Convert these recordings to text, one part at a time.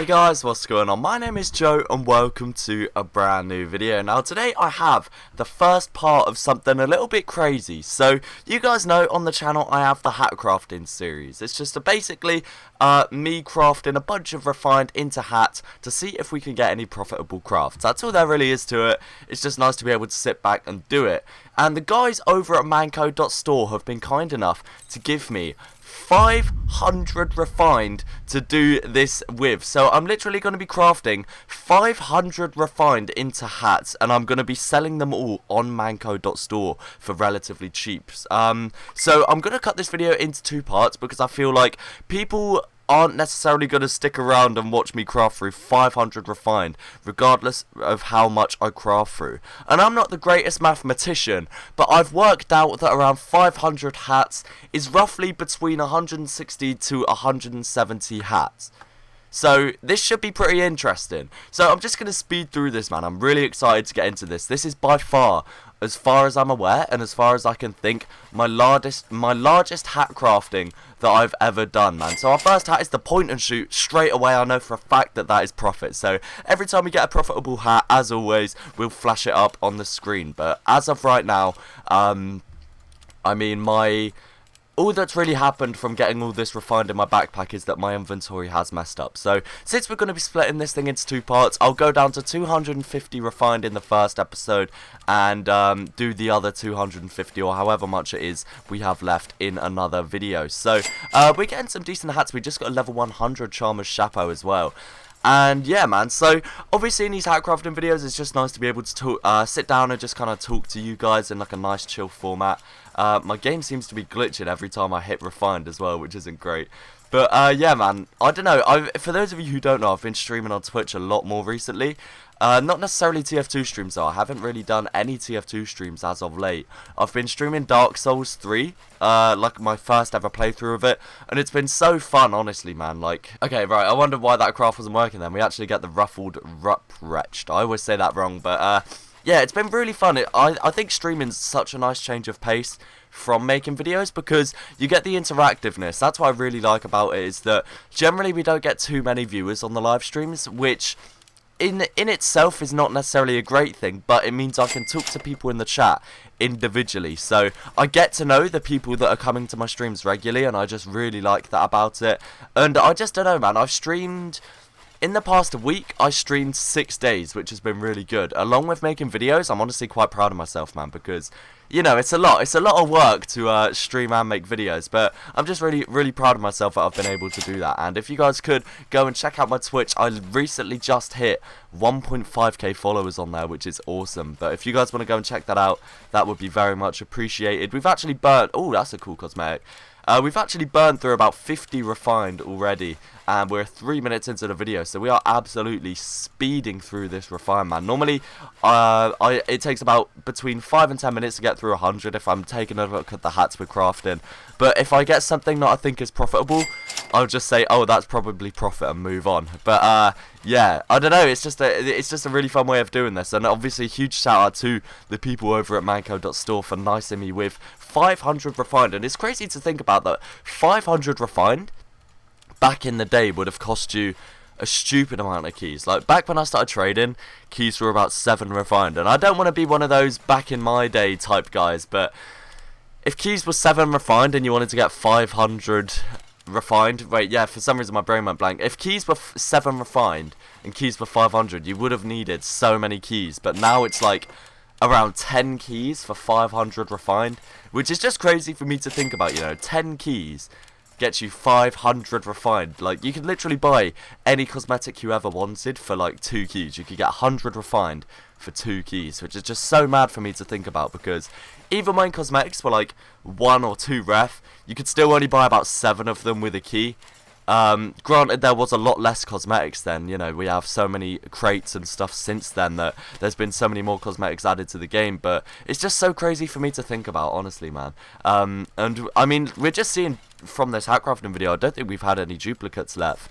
Hey guys, what's going on? My name is Joe and welcome to a brand new video. Now today I have the first part of something a little bit crazy. So you guys know on the channel I have the hat crafting series. It's just basically me crafting a bunch of refined into hats to see if we can get any profitable crafts. That's all there really is to it. It's just nice to be able to sit back and do it. And the guys over at manco.store have been kind enough to give me 500 refined to do this with. So I'm literally going to be crafting 500 refined into hats, and I'm going to be selling them all on manco.store for relatively cheap. So I'm going to cut this video into two parts because I feel like people aren't necessarily going to stick around and watch me craft through 500 refined, regardless of how much I craft through. And I'm not the greatest mathematician, but I've worked out that around 500 hats is roughly between 160 to 170 hats. So this should be pretty interesting. So I'm just going to speed through this, man. I'm really excited to get into this. This is by far as I'm aware, and as far as I can think, my largest hat crafting that I've ever done, man. So our first hat is the point and shoot. Straight away, I know for a fact that that is profit. So every time we get a profitable hat, as always, we'll flash it up on the screen. But as of right now, I mean, all that's really happened from getting all this refined in my backpack is that my inventory has messed up. So, since we're going to be splitting this thing into two parts, I'll go down to 250 refined in the first episode and do the other 250 or however much it is we have left in another video. So, we're getting some decent hats. We just got a level 100 Charmer's Chapeau as well. And yeah, man, so obviously in these hat crafting videos it's just nice to be able to talk, sit down and just kind of talk to you guys in like a nice chill format. My game seems to be glitching every time I hit refined as well, which isn't great. But yeah, man, I don't know. For those of you who don't know, I've been streaming on Twitch a lot more recently. Not necessarily TF2 streams though. I haven't really done any TF2 streams as of late. I've been streaming Dark Souls 3, like my first ever playthrough of it, and it's been so fun, honestly, man. Like, okay, right, I wonder why that craft wasn't working then. We actually get the ruffled Ruprecht. I always say that wrong, but yeah, it's been really fun. I think streaming's such a nice change of pace from making videos because you get the interactiveness. That's what I really like about it, is that generally we don't get too many viewers on the live streams, which in itself is not necessarily a great thing, but it means I can talk to people in the chat individually. So I get to know the people that are coming to my streams regularly, and I just really like that about it. And I just don't know, man, I've streamed in the past week. I streamed 6 days, which has been really good. Along with making videos, I'm honestly quite proud of myself, man, because, you know, it's a lot of work to stream and make videos, but I'm just really proud of myself that I've been able to do that. And if you guys could go and check out my Twitch, I recently just hit 1.5k followers on there, which is awesome. But if you guys want to go and check that out, that would be very much appreciated. We've actually burnt, oh, that's a cool cosmetic. We've actually burned through about 50 refined already, and we're 3 minutes into the video, so we are absolutely speeding through this refine, man. Normally, it takes about between 5 and 10 minutes to get through 100 if I'm taking a look at the hats we're crafting. But if I get something that I think is profitable, I'll just say, oh, that's probably profit, and move on. But yeah, I don't know, it's just a really fun way of doing this. And obviously, huge shout out to the people over at manco.store for nicing me with 500 refined. And it's crazy to think about that 500 refined back in the day would have cost you a stupid amount of keys. Like, back when I started trading, keys were about 7 refined, and I don't want to be one of those back in my day type guys, but if keys were 7 refined and you wanted to get 500 refined, wait, yeah, for some reason my brain went blank. If keys were 7 refined and keys were 500, you would have needed so many keys, but now it's like around 10 keys for 500 refined, which is just crazy for me to think about. You know, 10 keys gets you 500 refined. Like, you could literally buy any cosmetic you ever wanted for like 2 keys. You could get 100 refined for 2 keys, which is just so mad for me to think about, because even when cosmetics were like 1 or 2 ref, you could still only buy about 7 of them with a key. Granted, there was a lot less cosmetics then. You know, we have so many crates and stuff since then that there's been so many more cosmetics added to the game, but it's just so crazy for me to think about, honestly, man. And I mean, we're just seeing from this hat crafting video, I don't think we've had any duplicates left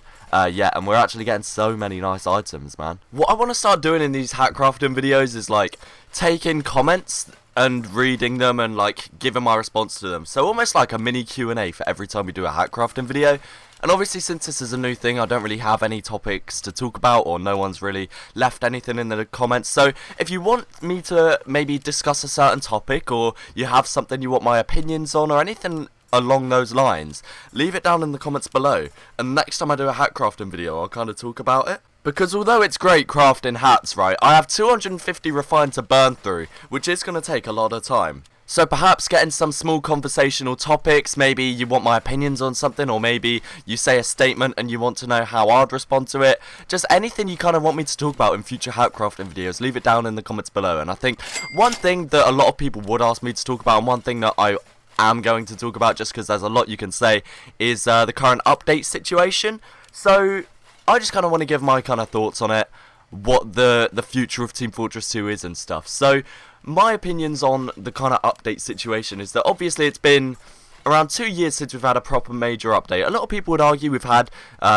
yet, and we're actually getting so many nice items, man. What I want to start doing in these hat crafting videos is like taking comments and reading them and like giving my response to them. So almost like a mini Q&A for every time we do a hat crafting video. And obviously, since this is a new thing, I don't really have any topics to talk about, or no one's really left anything in the comments. So if you want me to maybe discuss a certain topic, or you have something you want my opinions on, or anything along those lines, leave it down in the comments below, and next time I do a hat crafting video, I'll kind of talk about it. Because although it's great crafting hats, right, I have 250 refined to burn through, which is going to take a lot of time. So perhaps getting some small conversational topics, maybe you want my opinions on something, or maybe you say a statement and you want to know how I'd respond to it. Just anything you kind of want me to talk about in future hat crafting videos, leave it down in the comments below. And I think one thing that a lot of people would ask me to talk about, and one thing that I am going to talk about, just because there's a lot you can say, is the current update situation. So I just kind of want to give my kind of thoughts on it, what the future of Team Fortress 2 is and stuff. So my opinions on the kind of update situation is that obviously it's been around 2 years since we've had a proper major update. A lot of people would argue we've had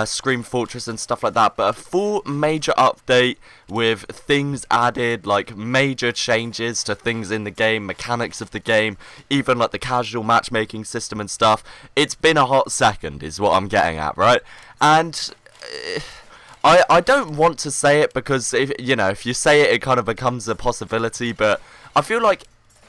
Scream Fortress and stuff like that, but a full major update with things added, like major changes to things in the game, mechanics of the game, even like the casual matchmaking system and stuff, it's been a hot second is what I'm getting at, right? And I don't want to say it because, if you say it, it kind of becomes a possibility, but I feel like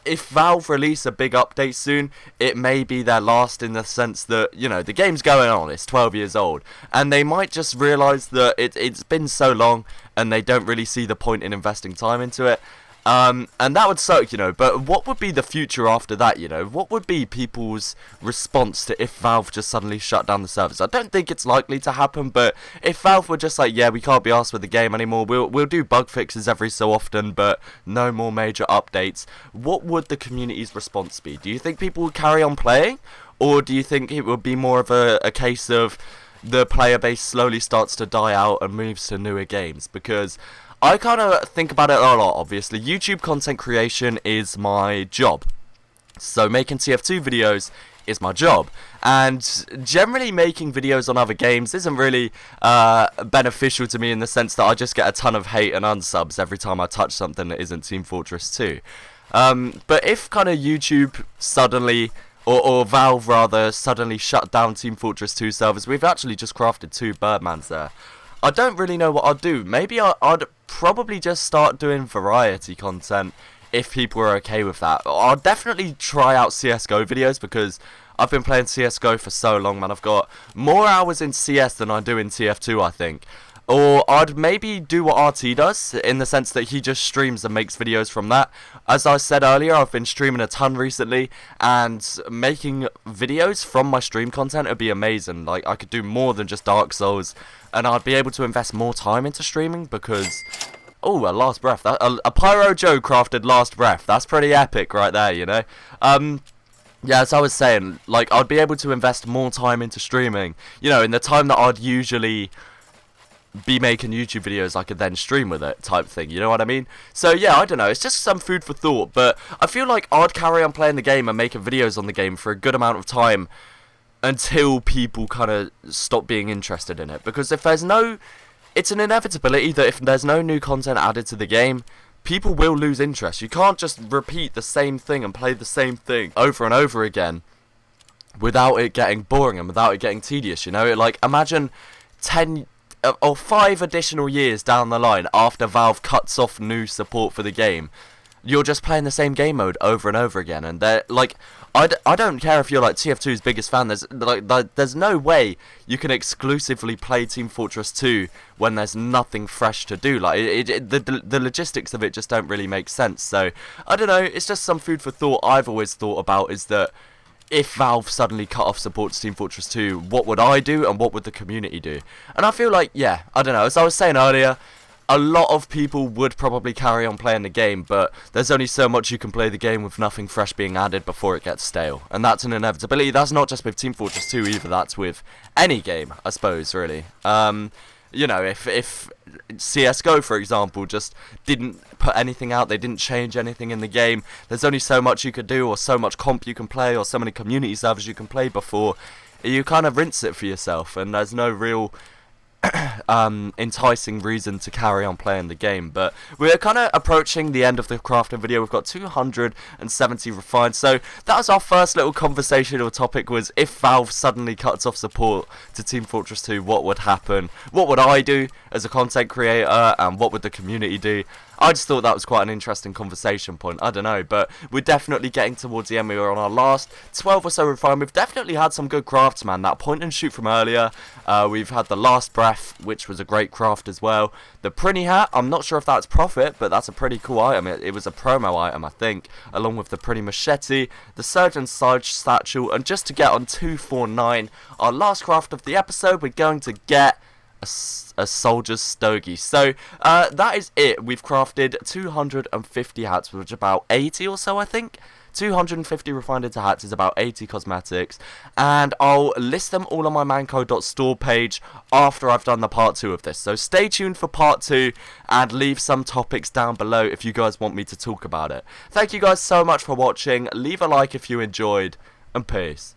if Valve release a big update soon, it may be their last, in the sense that, the game's going on, it's 12 years old, and they might just realise that it's been so long, and they don't really see the point in investing time into it. And that would suck, but what would be the future after that, What would be people's response to if Valve just suddenly shut down the servers? I don't think it's likely to happen, but if Valve were just like, yeah, we can't be arsed with the game anymore, we'll do bug fixes every so often, but no more major updates, what would the community's response be? Do you think people would carry on playing? Or do you think it would be more of a case of the player base slowly starts to die out and moves to newer games? Because I kind of think about it a lot, obviously. YouTube content creation is my job. So making TF2 videos is my job. And generally making videos on other games isn't really beneficial to me, in the sense that I just get a ton of hate and unsubs every time I touch something that isn't Team Fortress 2. But if kind of YouTube suddenly, or Valve rather, suddenly shut down Team Fortress 2 servers, we've actually just crafted 2 Birdmans there. I don't really know what I'd do. Maybe I'd probably just start doing variety content if people are okay with that. I'll definitely try out CSGO videos, because I've been playing CSGO for so long, man. I've got more hours in CS than I do in TF2, I think. Or I'd maybe do what RT does, in the sense that he just streams and makes videos from that. As I said earlier, I've been streaming a ton recently, and making videos from my stream content would be amazing. Like, I could do more than just Dark Souls, and I'd be able to invest more time into streaming, because oh, a last breath. A PyroJoe crafted last breath. That's pretty epic right there, Yeah, as I was saying, like, I'd be able to invest more time into streaming. In the time that I'd usually be making YouTube videos, I could then stream with it, type thing, you know what I mean? So yeah, I don't know, it's just some food for thought, but I feel like I'd carry on playing the game and making videos on the game for a good amount of time until people kind of stop being interested in it. Because if there's no, it's an inevitability that if there's no new content added to the game, people will lose interest. You can't just repeat the same thing and play the same thing over and over again without it getting boring and without it getting tedious, Like, imagine 10 or 5 additional years down the line, after Valve cuts off new support for the game, you're just playing the same game mode over and over again. And they're like, I don't care if you're like TF2's biggest fan. There's no way you can exclusively play Team Fortress 2 when there's nothing fresh to do. Like, the logistics of it just don't really make sense. So I don't know. It's just some food for thought. I've always thought about is that, if Valve suddenly cut off support to Team Fortress 2, what would I do and what would the community do? And I feel like, yeah, I don't know, as I was saying earlier, a lot of people would probably carry on playing the game, but there's only so much you can play the game with nothing fresh being added before it gets stale. And that's an inevitability. That's not just with Team Fortress 2 either, that's with any game, I suppose, really. If CSGO, for example, just didn't put anything out, they didn't change anything in the game, there's only so much you could do, or so much comp you can play, or so many community servers you can play before you kind of rinse it for yourself, and there's no real enticing reason to carry on playing the game. But we're kind of approaching the end of the crafting video. We've got 270 refined, so that was our first little conversational topic, was if Valve suddenly cuts off support to Team Fortress 2, what would happen? What would I do as a content creator, and what would the community do? I just thought that was quite an interesting conversation point. I don't know, but we're definitely getting towards the end. We were on our last 12 or so refined. We've definitely had some good crafts, man. That point and shoot from earlier. We've had the last breath, which was a great craft as well. The Prinny hat, I'm not sure if that's profit, but that's a pretty cool item. It was a promo item, I think, along with the Prinny machete, the Surgeon's Side satchel, and just to get on 249, our last craft of the episode, we're going to get a soldier's stogie. So that is it. We've crafted 250 hats, which is about 80 or so, I think. 250 refined into hats is about 80 cosmetics, and I'll list them all on my manco.store page after I've done the part 2 of this. So stay tuned for part 2 and leave some topics down below if you guys want me to talk about it. Thank you guys so much for watching. Leave a like if you enjoyed, and peace.